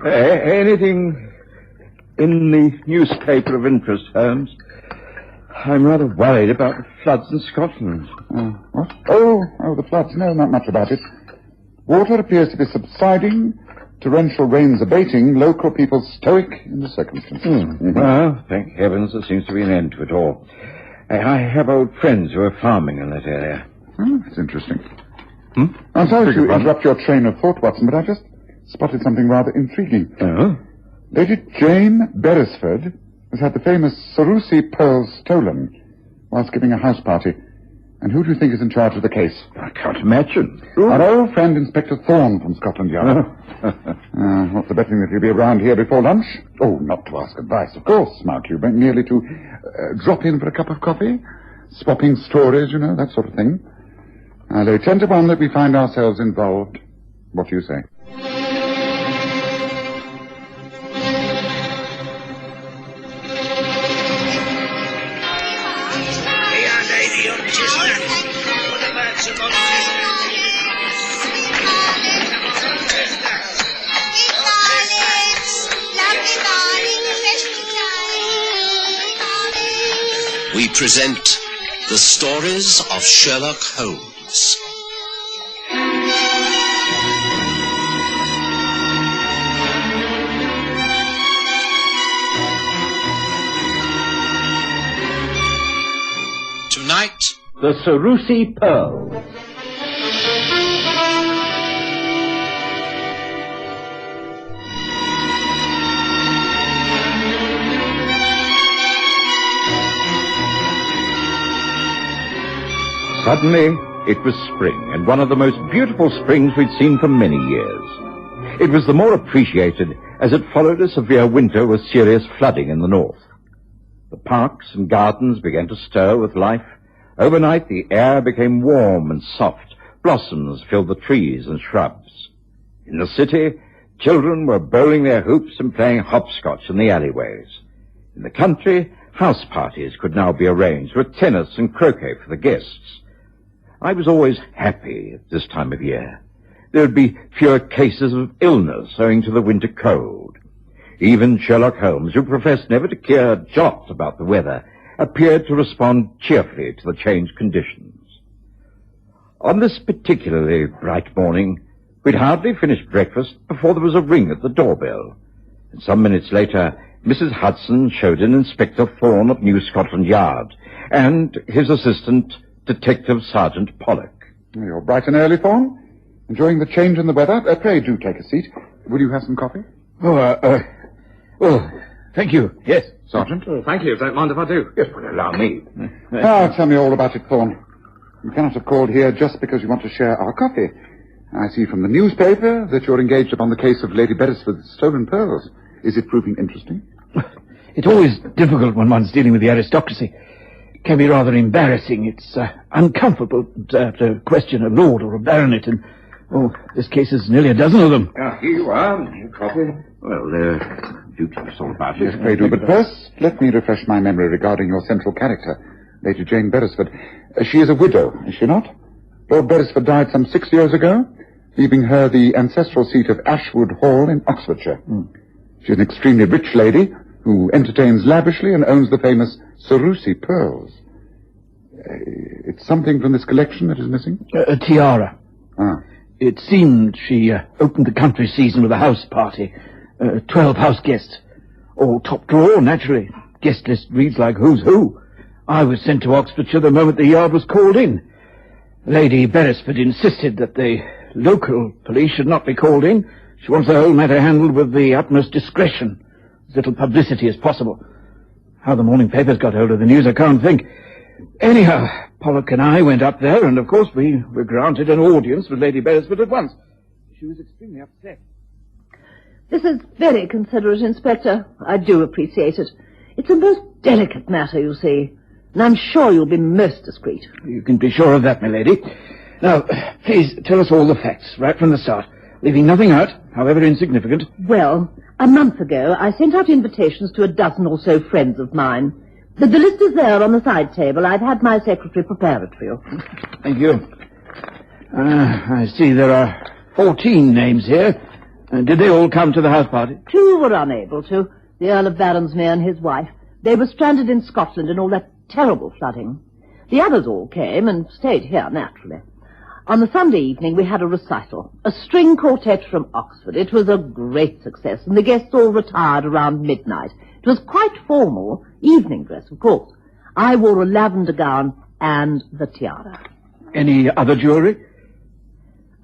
Anything in the newspaper of interest, Holmes? I'm rather worried about the floods in Scotland. What? Oh, the floods. No, not much about it. Water appears to be subsiding, torrential rains abating, local people stoic in the circumstances. Well, thank heavens there seems to be an end to it all. I have old friends who are farming in that area. That's interesting. I'm sorry to interrupt your train of thought, Watson, but I just spotted something rather intriguing. Oh? Lady Jane Beresford has had the famous Sarussi pearls stolen whilst giving a house party. And who do you think is in charge of the case? I can't imagine. Our old friend Inspector Thorne from Scotland Yard. What's the betting that he'll be around here before lunch? Oh, not to ask advice, of course, Mark. You meant merely to drop in for a cup of coffee, swapping stories, that sort of thing. I'll lay 10 to 1 that we find ourselves involved. What do you say? We present the stories of Sherlock Holmes. Tonight, the Sarussi pearls. Suddenly, it was spring, and one of the most beautiful springs we'd seen for many years. It was the more appreciated as it followed a severe winter with serious flooding in the north. The parks and gardens began to stir with life. Overnight, the air became warm and soft. Blossoms filled the trees and shrubs. In the city, children were bowling their hoops and playing hopscotch in the alleyways. In the country, house parties could now be arranged with tennis and croquet for the guests. I was always happy at this time of year. There would be fewer cases of illness owing to the winter cold. Even Sherlock Holmes, who professed never to care a jot about the weather, appeared to respond cheerfully to the changed conditions. On this particularly bright morning, we'd hardly finished breakfast before there was a ring at the doorbell. And some minutes later, Mrs. Hudson showed in Inspector Thorne of New Scotland Yard and his assistant, Detective Sergeant Pollock. You're bright and early, Thorne. Enjoying the change in the weather? Pray do take a seat. Will you have some coffee? Thank you. Yes. Sergeant? Thank you. Don't mind if I do. Yes, well, allow me. Tell me all about it, Thorne. You cannot have called here just because you want to share our coffee. I see from the newspaper that you're engaged upon the case of Lady Beresford's stolen pearls. Is it proving interesting? It's always difficult when one's dealing with the aristocracy. It can be rather embarrassing. It's uncomfortable to have to question a lord or a baronet, and, this case is nearly a dozen of them. Here you are. Your coffee. Well, do tell us all about it. Yes, pray do. But first, let me refresh my memory regarding your central character, Lady Jane Beresford. She is a widow, is she not? Lord Beresford died some 6 years ago, leaving her the ancestral seat of Ashwood Hall in Oxfordshire. She's an extremely rich lady who entertains lavishly and owns the famous Sarussi pearls. It's something from this collection that is missing? A tiara. Ah. It seemed she opened the country season with a house party. 12 house guests. All top drawer, naturally. Guest list reads like who's who. I was sent to Oxfordshire the moment the yard was called in. Lady Beresford insisted that the local police should not be called in. She wants the whole matter handled with the utmost discretion. As little publicity as possible. How the morning papers got hold of the news, I can't think. Anyhow, Pollock and I went up there, and of course we were granted an audience with Lady Beresford at once. She was extremely upset. This is very considerate, Inspector. I do appreciate it. It's a most delicate matter, you see. And I'm sure you'll be most discreet. You can be sure of that, my lady. Now, please tell us all the facts, right from the start, leaving nothing out, however insignificant. Well, a month ago, I sent out invitations to a dozen or so friends of mine. The list is there on the side table. I've had my secretary prepare it for you. Thank you. I see there are 14 names here. Did they all come to the house party? 2 were unable to. The Earl of Baronsmere and his wife. They were stranded in Scotland in all that terrible flooding. The others all came and stayed here, naturally. On the Sunday evening, we had a recital, a string quartet from Oxford. It was a great success, and the guests all retired around midnight. It was quite formal, evening dress, of course. I wore a lavender gown and the tiara. Any other jewellery?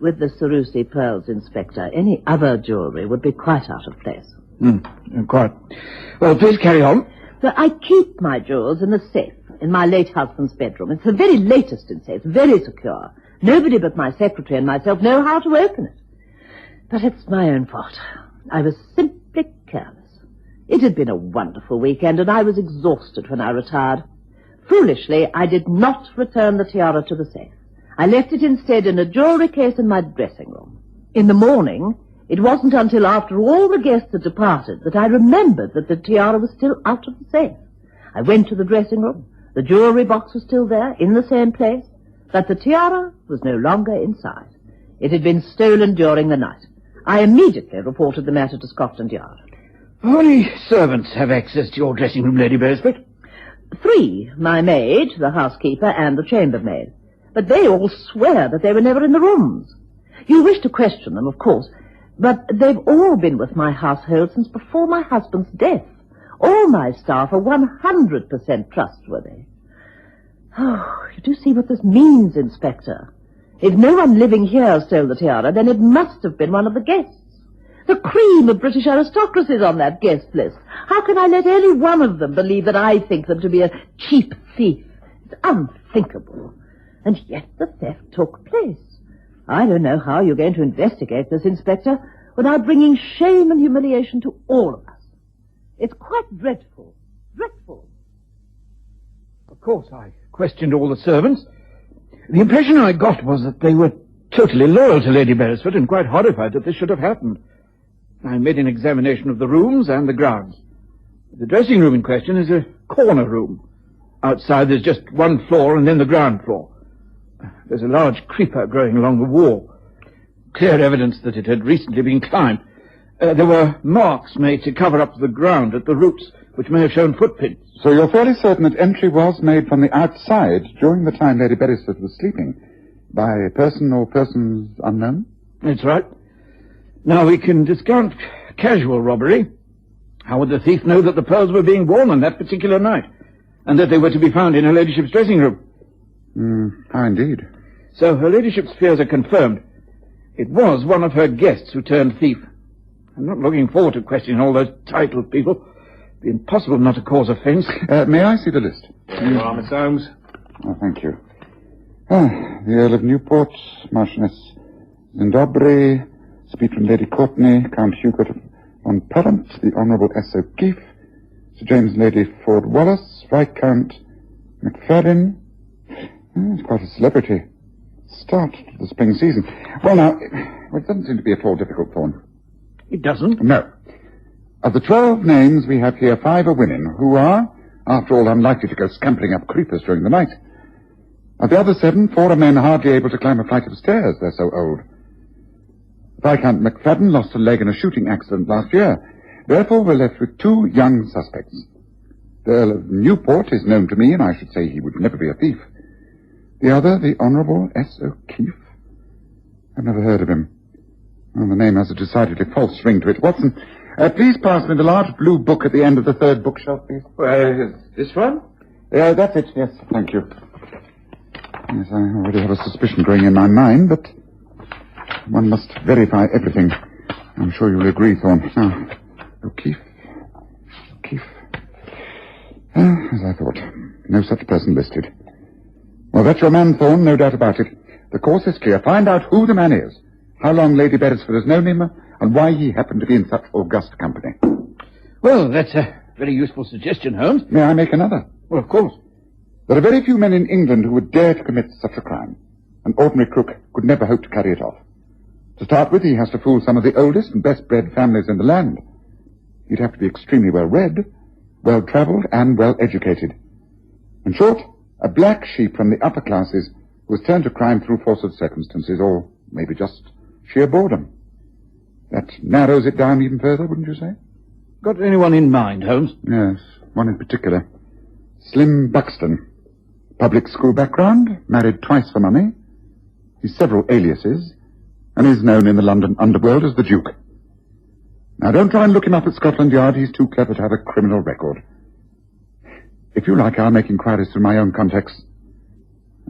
With the Sarussi pearls, Inspector, any other jewellery would be quite out of place. Quite. Well, please carry on. But I keep my jewels in the safe in my late husband's bedroom. It's the very latest in safe, very secure. Nobody but my secretary and myself know how to open it. But it's my own fault. I was simply careless. It had been a wonderful weekend, and I was exhausted when I retired. Foolishly, I did not return the tiara to the safe. I left it instead in a jewellery case in my dressing room. In the morning, it wasn't until after all the guests had departed that I remembered that the tiara was still out of the safe. I went to the dressing room. The jewellery box was still there, in the same place, but the tiara was no longer inside. It had been stolen during the night. I immediately reported the matter to Scotland Yard. How many servants have access to your dressing room, Lady Beresford? 3, my maid, the housekeeper, and the chambermaid. But they all swear that they were never in the rooms. You wish to question them, of course, but they've all been with my household since before my husband's death. All my staff are 100% trustworthy. Oh, you do see what this means, Inspector. If no one living here stole the tiara, then it must have been one of the guests. The cream of British aristocracy is on that guest list. How can I let any one of them believe that I think them to be a cheap thief? It's unthinkable. And yet the theft took place. I don't know how you're going to investigate this, Inspector, without bringing shame and humiliation to all of us. It's quite dreadful. Dreadful. Of course, I questioned all the servants. The impression I got was that they were totally loyal to Lady Beresford and quite horrified that this should have happened. I made an examination of the rooms and the grounds. The dressing room in question is a corner room. Outside there's just one floor and then the ground floor. There's a large creeper growing along the wall. Clear evidence that it had recently been climbed. There were marks made to cover up the ground at the roots, which may have shown footprints. So you're fairly certain that entry was made from the outside during the time Lady Beresford was sleeping, by a person or persons unknown? That's right. Now we can discount casual robbery. How would the thief know that the pearls were being worn on that particular night, and that they were to be found in her ladyship's dressing room? How indeed. So her ladyship's fears are confirmed. It was one of her guests who turned thief. I'm not looking forward to questioning all those titled people. It'd be impossible not to cause offence. May I see the list? There you are, Miss Holmes. Oh, thank you. The Earl of Newport, Marchioness Zindobri, speech from Lady Courtenay, Count Hubert von Parent, the Honourable S. O'Keefe, Sir James and Lady Ford Wallace, Viscount McFadden. It's quite a celebrity start to the spring season. Well, now, it doesn't seem to be at all difficult, Thorne. It doesn't? No. Of the 12 names we have here, 5 are women, who are, after all, unlikely to go scampering up creepers during the night. Of the other 7, 4 are men hardly able to climb a flight of stairs, they're so old. Viscount McFadden lost a leg in a shooting accident last year. Therefore, we're left with 2 young suspects. The Earl of Newport is known to me, and I should say he would never be a thief. The other, the Honourable S. O'Keefe. I've never heard of him. Well, the name has a decidedly false ring to it. Watson, please pass me the large blue book at the end of the 3rd bookshelf, please. This one? That's it, yes, thank you. Yes, I already have a suspicion growing in my mind, but one must verify everything. I'm sure you'll agree, Thorne. Now, O'Keefe. As I thought. No such person listed. Well, that's your man, Thorne, no doubt about it. The course is clear. Find out who the man is, how long Lady Beresford has known him, and why he happened to be in such august company. Well, that's a very useful suggestion, Holmes. May I make another? Well, of course. There are very few men in England who would dare to commit such a crime. An ordinary crook could never hope to carry it off. To start with, he has to fool some of the oldest and best-bred families in the land. He'd have to be extremely well-read, well-travelled, and well-educated. In short, a black sheep from the upper classes who has turned to crime through force of circumstances, or maybe just sheer boredom. That narrows it down even further, wouldn't you say? Got anyone in mind, Holmes? Yes, one in particular. Slim Buxton. Public school background, married twice for money. He's several aliases, and is known in the London underworld as the Duke. Now, don't try and look him up at Scotland Yard. He's too clever to have a criminal record. If you like, I'll make inquiries through my own contacts.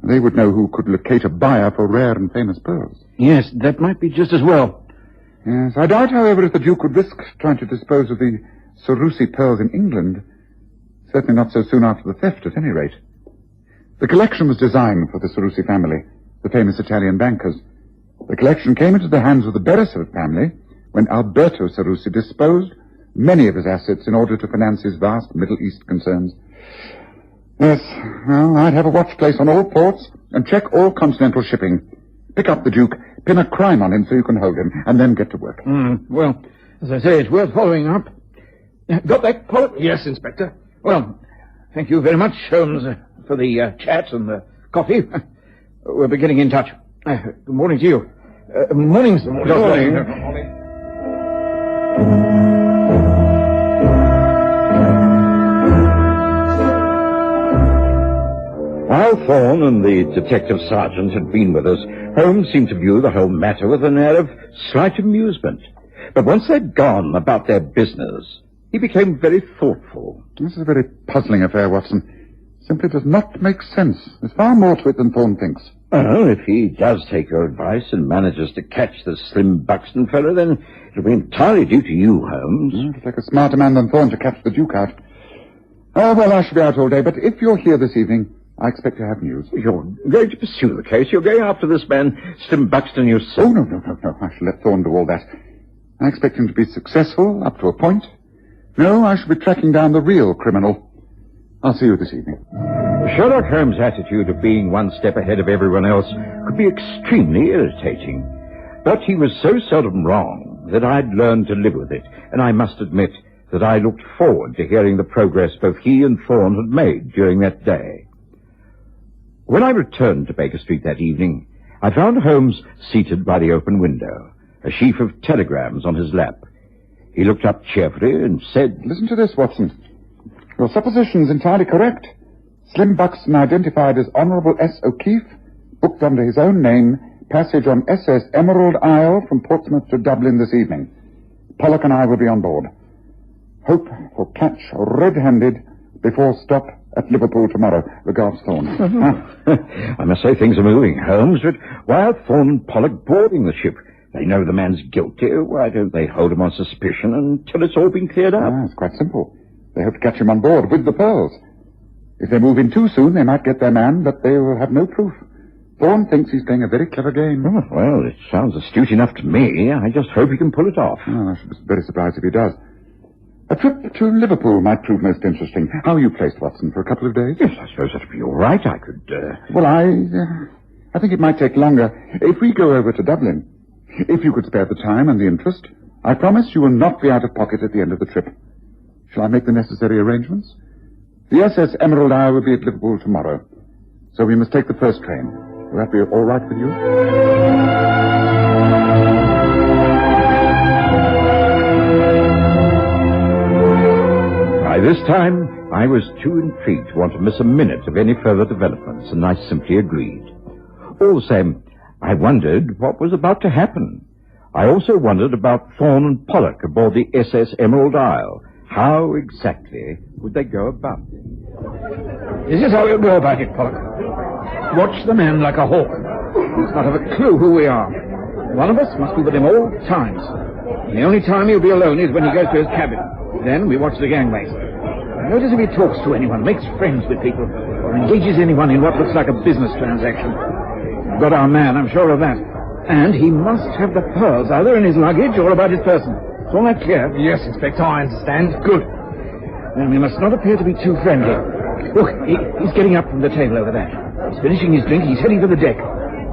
They would know who could locate a buyer for rare and famous pearls. Yes, that might be just as well. Yes, I doubt, however, if the Duke would risk trying to dispose of the Sarussi pearls in England. Certainly not so soon after the theft, at any rate. The collection was designed for the Sarussi family, the famous Italian bankers. The collection came into the hands of the Beresford family when Alberto Sarussi disposed many of his assets in order to finance his vast Middle East concerns. Yes, well, I'd have a watch placed on all ports and check all continental shipping. Pick up the Duke, pin a crime on him so you can hold him, and then get to work. Well, as I say, it's worth following up. Got that, Pollock? Yes, Inspector. Well, thank you very much, Holmes, for the chat and the coffee. We'll be getting in touch. Good morning to you. Morning, sir. Morning. While Thorne and the detective sergeant had been with us, Holmes seemed to view the whole matter with an air of slight amusement. But once they'd gone about their business, he became very thoughtful. This is a very puzzling affair, Watson. Simply does not make sense. There's far more to it than Thorne thinks. Well, if he does take your advice and manages to catch the Slim Buxton fellow, then it'll be entirely due to you, Holmes. It'll take a smarter man than Thorne to catch the Duke out. Oh, well, I shall be out all day, but if you're here this evening, I expect to have news. You're going to pursue the case. You're going after this man, Slim Buxton, yourself. Oh, no. I shall let Thorne do all that. I expect him to be successful up to a point. No, I shall be tracking down the real criminal. I'll see you this evening. Sherlock Holmes' attitude of being one step ahead of everyone else could be extremely irritating. But he was so seldom wrong that I'd learned to live with it, and I must admit that I looked forward to hearing the progress both he and Thorne had made during that day. When I returned to Baker Street that evening, I found Holmes seated by the open window, a sheaf of telegrams on his lap. He looked up cheerfully and said, Listen to this, Watson. Your supposition's entirely correct. Slim Buxton identified as Honourable S. O'Keefe, booked under his own name, passage on SS Emerald Isle from Portsmouth to Dublin this evening. Pollock and I will be on board. Hope for catch red-handed before stop at Liverpool tomorrow. Regards, Thorne. I must say things are moving, Holmes, but why are Thorne and Pollock boarding the ship? They know the man's guilty. Why don't they hold him on suspicion until it's all been cleared up? It's quite simple. They hope to catch him on board with the pearls. If they move in too soon, they might get their man, but they will have no proof. Thorne thinks he's playing a very clever game. Oh, well, it sounds astute enough to me. I just hope he can pull it off. I should be very surprised if he does. A trip to Liverpool might prove most interesting. How are you placed, Watson, for a couple of days? Yes, I suppose that'd be all right. I could, Well, I think it might take longer. If we go over to Dublin, if you could spare the time and the interest, I promise you will not be out of pocket at the end of the trip. Shall I make the necessary arrangements? The SS Emerald Isle will be at Liverpool tomorrow, so we must take the first train. Will that be all right with you? By this time, I was too intrigued to want to miss a minute of any further developments, and I simply agreed. All the same, I wondered what was about to happen. I also wondered about Thorne and Pollock aboard the SS Emerald Isle. How exactly would they go about it? This is how we'll go about it, Pollock. Watch the man like a hawk. He's not have a clue who we are. One of us must be with him all times. The only time he'll be alone is when he goes to his cabin. Then we watch the gangways. Notice if he talks to anyone, makes friends with people, or engages anyone in what looks like a business transaction. We've got our man, I'm sure of that. And he must have the pearls either in his luggage or about his person. Is all that clear? Yes, Inspector, I understand. Good. Then we must not appear to be too friendly. Look, he's getting up from the table over there. He's finishing his drink. He's heading for the deck.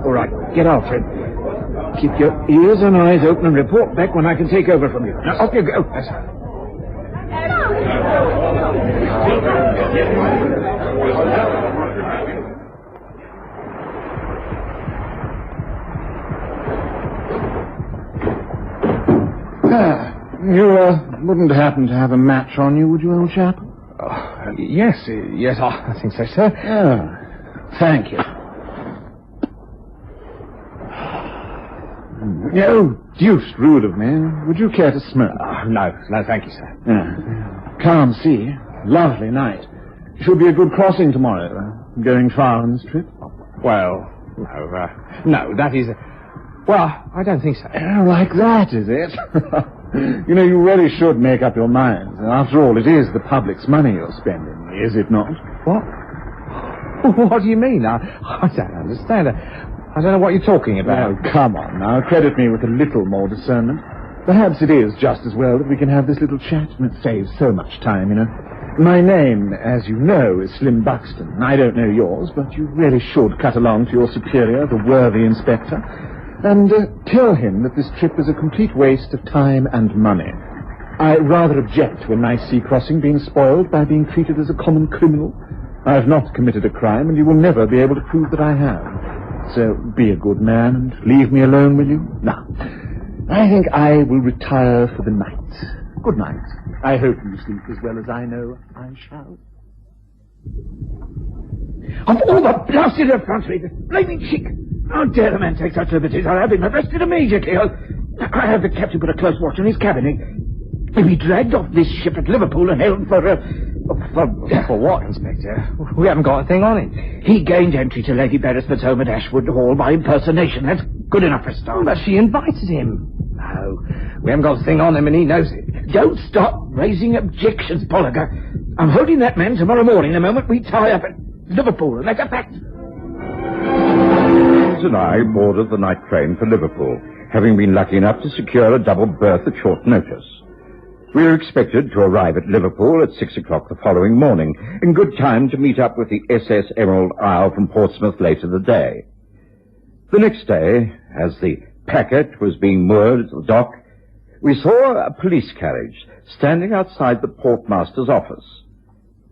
All right, get after him. Keep your ears and eyes open and report back when I can take over from you. Now, off you go. That's right. You wouldn't happen to have a match on you, would you, old chap? Yes, I think so, sir. Oh, thank you. Oh, deuced rude of me. Would you care to smoke? No, thank you, sir. Calm sea. Lovely night. Should be a good crossing tomorrow. Going far on this trip? Well, no, that is... Well, I don't think so. Like that, is it? You know, you really should make up your mind. After all, it is the public's money you're spending, is it not? What? What do you mean? I don't understand. I don't know what you're talking about. Oh, come on now. Credit me with a little more discernment. Perhaps it is just as well that we can have this little chat, and it saves so much time, you know. My name, as you know, is Slim Buxton. I don't know yours, but you really should cut along to your superior, the worthy inspector, and tell him that this trip is a complete waste of time and money. I rather object to a nice sea crossing being spoiled by being treated as a common criminal. I have not committed a crime, and you will never be able to prove that I have. So be a good man and leave me alone, will you? Now, I think I will retire for the night. Good night. I hope you sleep as well as I know I shall. Of all the blasted effrontery, the blaming cheek! How dare the man take such liberties? I'll have him arrested immediately. I have the captain put a close watch on his cabin. He'll be dragged off this ship at Liverpool and held For what, Inspector? We haven't got a thing on him. He gained entry to Lady Beresford's home at Ashwood Hall by impersonation. That's good enough for a start. But she invited him. No, we haven't got a thing on him and he knows it. Don't stop raising objections, Polliger. I'm holding that man tomorrow morning the moment we tie up at Liverpool, and that's a fact. And I boarded the night train for Liverpool, having been lucky enough to secure a double berth at short notice. We were expected to arrive at Liverpool at 6 o'clock the following morning, in good time to meet up with the SS Emerald Isle from Portsmouth later the day. The next day, as the packet was being moored at the dock, we saw a police carriage standing outside the portmaster's office.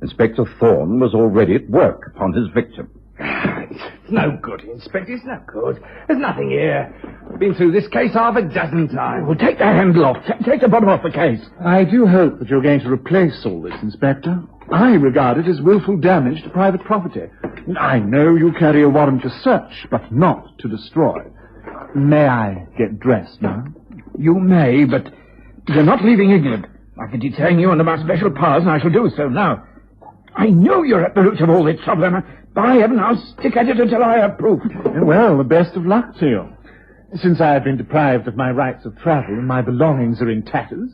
Inspector Thorne was already at work upon his victim. It's no good, Inspector, it's no good. There's nothing here. I've been through this case half a dozen times. Well, take the handle off. Take the bottom off the case. I do hope that you're going to replace all this, Inspector. I regard it as willful damage to private property. I know you carry a warrant to search, but not to destroy. May I get dressed now? You may, but you're not leaving England. I can detain you under my special powers, and I shall do so now. I know you're at the root of all this trouble, and by heaven, I'll stick at it until I have proof. Well, the best of luck to you. Since I have been deprived of my rights of travel and my belongings are in tatters,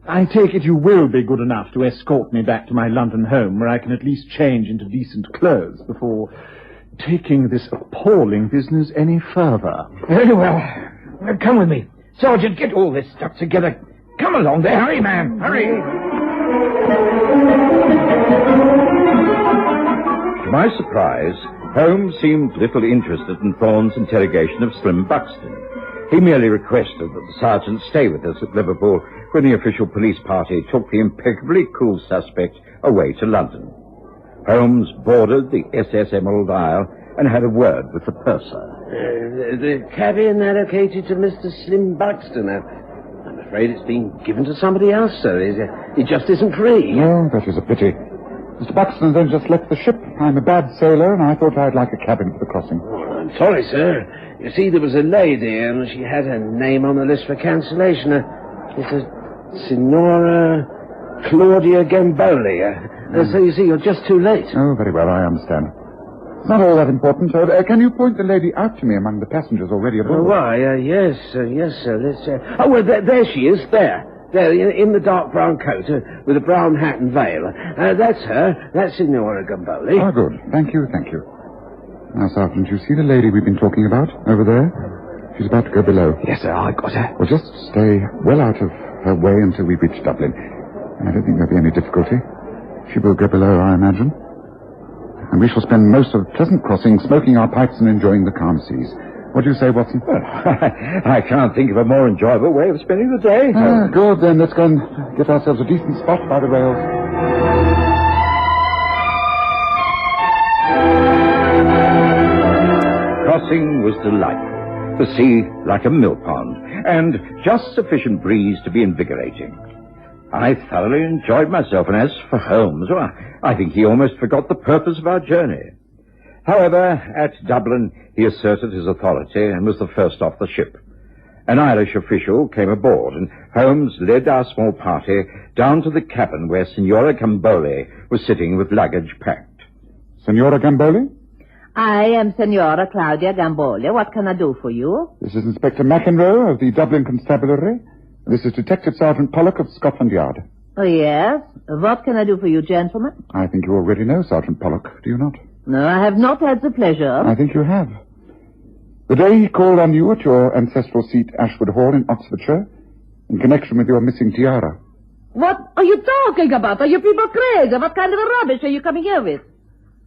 I take it you will be good enough to escort me back to my London home, where I can at least change into decent clothes before taking this appalling business any further. Very well. Come with me. Sergeant, get all this stuff together. Come along there. Hurry, man. Hurry. To my surprise, Holmes seemed little interested in Thorne's interrogation of Slim Buxton. He merely requested that the sergeant stay with us at Liverpool when the official police party took the impeccably cool suspect away to London. Holmes boarded the SS Emerald Isle and had a word with the purser. The cabin allocated to Mr. Slim Buxton. I'm afraid it's been given to somebody else, sir. It just isn't free. Oh, that is a pity. Mr. Buxton then just left the ship. I'm a bad sailor, and I thought I'd like a cabin for the crossing. Oh, I'm sorry, sir. You see, there was a lady, and she had her name on the list for cancellation. It's a Signora Claudia Gamboli. So you see, you're just too late. Oh, very well, I understand. It's not all that important. Can you point the lady out to me among the passengers already aboard? Oh, why, yes, sir. Let's, Oh, well, there she is, there. There, in the dark brown coat, with a brown hat and veil. That's her. That's Signora Gamboli. Ah, good. Thank you. Now, Sergeant, you see the lady we've been talking about over there? She's about to go below. Yes, sir, I got her. Well, just stay well out of her way until we reach Dublin. I don't think there'll be any difficulty. She will go below, I imagine. And we shall spend most of the pleasant crossing smoking our pipes and enjoying the calm seas. What do you say, Watson? Well, I can't think of a more enjoyable way of spending the day. Good, then. Let's go and get ourselves a decent spot by the rails. Crossing was delightful. the sea like a mill pond, and just sufficient breeze to be invigorating. I thoroughly enjoyed myself, and as for Holmes, well, I think he almost forgot the purpose of our journey. However, at Dublin, he asserted his authority and was the first off the ship. An Irish official came aboard, and Holmes led our small party down to the cabin where Signora Gamboli was sitting with luggage packed. Signora Gamboli? I am Signora Claudia Gamboli. What can I do for you? This is Inspector McEnroe of the Dublin Constabulary. This is Detective Sergeant Pollock of Scotland Yard. Oh, yes? What can I do for you, gentlemen? I think you already know Sergeant Pollock, do you not? No, I have not had the pleasure. I think you have. The day he called on you at your ancestral seat, Ashwood Hall in Oxfordshire, in connection with your missing tiara. What are you talking about? Are you people crazy? What kind of rubbish are you coming here with?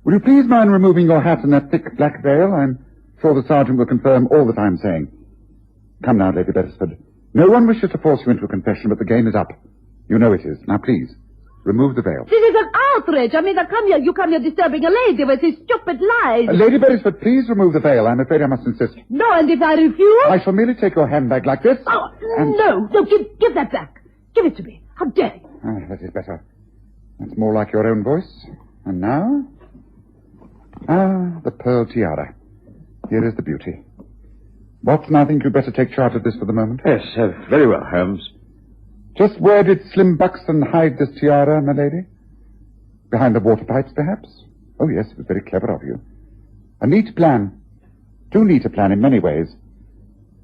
Will you please mind removing your hat and that thick black veil? I'm sure the sergeant will confirm all that I'm saying. Come now, Lady Beresford. No one wishes to force you into a confession, but the game is up. You know it is. Now, please, remove the veil. This is an outrage. I mean, you come here disturbing a lady with these stupid lies. Lady Beresford, please remove the veil. I'm afraid I must insist. No, and if I refuse... I shall merely take your handbag like this. Oh, no, give that back. Give it to me. How dare you? That is better. That's more like your own voice. And now... the pearl tiara. Here is the beauty. Watson, I think you'd better take charge of this for the moment. Yes, very well, Holmes. Just where did Slim Buxton hide this tiara, my lady? Behind the water pipes, perhaps? Oh, yes, it was very clever of you. A neat plan. Too neat a plan in many ways.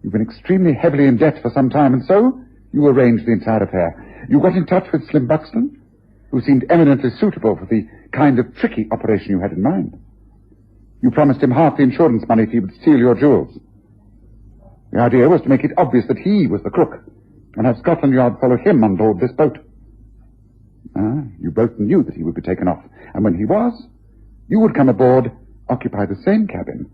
You've been extremely heavily in debt for some time, and so you arranged the entire affair. You got in touch with Slim Buxton, who seemed eminently suitable for the kind of tricky operation you had in mind. You promised him half the insurance money if he would steal your jewels. The idea was to make it obvious that he was the crook, and have Scotland Yard follow him on board this boat. You both knew that he would be taken off, and when he was, you would come aboard, occupy the same cabin,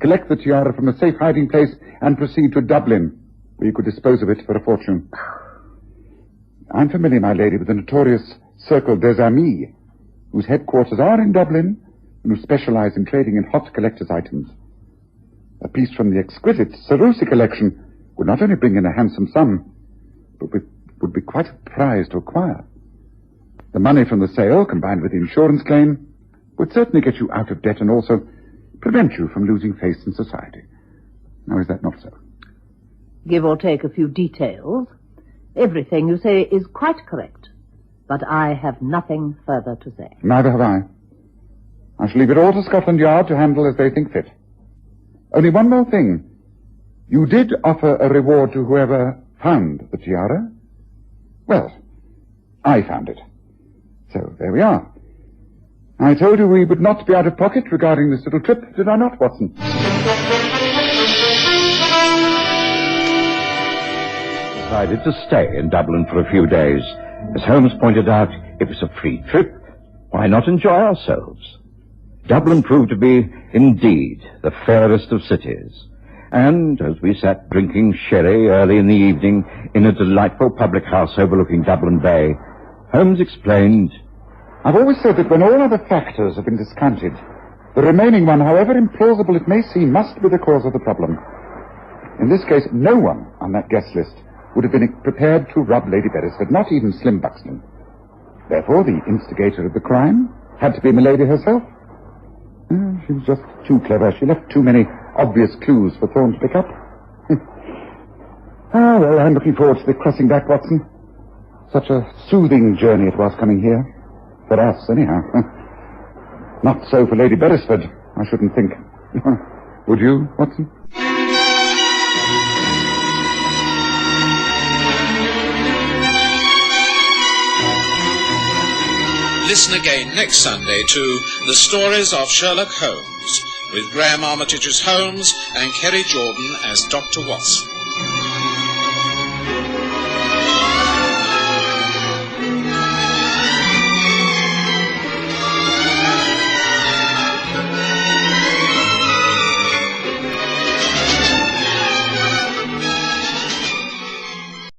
collect the tiara from a safe hiding place, and proceed to Dublin, where you could dispose of it for a fortune. I'm familiar, my lady, with the notorious Cercle des Amis, whose headquarters are in Dublin, and who specialize in trading in hot collector's items. A piece from the exquisite Sarussi collection would not only bring in a handsome sum, but would be quite a prize to acquire. The money from the sale, combined with the insurance claim, would certainly get you out of debt and also prevent you from losing face in society. Now, is that not so? Give or take a few details. Everything you say is quite correct, but I have nothing further to say. Neither have I. I shall leave it all to Scotland Yard to handle as they think fit. Only one more thing. You did offer a reward to whoever found the tiara. Well, I found it. So, there we are. I told you we would not be out of pocket regarding this little trip, did I not, Watson? Decided to stay in Dublin for a few days. As Holmes pointed out, it was a free trip. Why not enjoy ourselves? Dublin proved to be, indeed, the fairest of cities. And as we sat drinking sherry early in the evening in a delightful public house overlooking Dublin Bay, Holmes explained, I've always said that when all other factors have been discounted, the remaining one, however implausible it may seem, must be the cause of the problem. In this case, no one on that guest list would have been prepared to rob Lady Beresford, not even Slim Buxton. Therefore, the instigator of the crime had to be Milady herself. She was just too clever. She left too many obvious clues for Thorne to pick up. Well, I'm looking forward to the crossing back, Watson. Such a soothing journey it was coming here. For us, anyhow. Not so for Lady Beresford, I shouldn't think. Would you, Watson? Listen again next Sunday to The Stories of Sherlock Holmes, with Graham Armitage's Holmes and Kerry Jordan as Dr. Watson.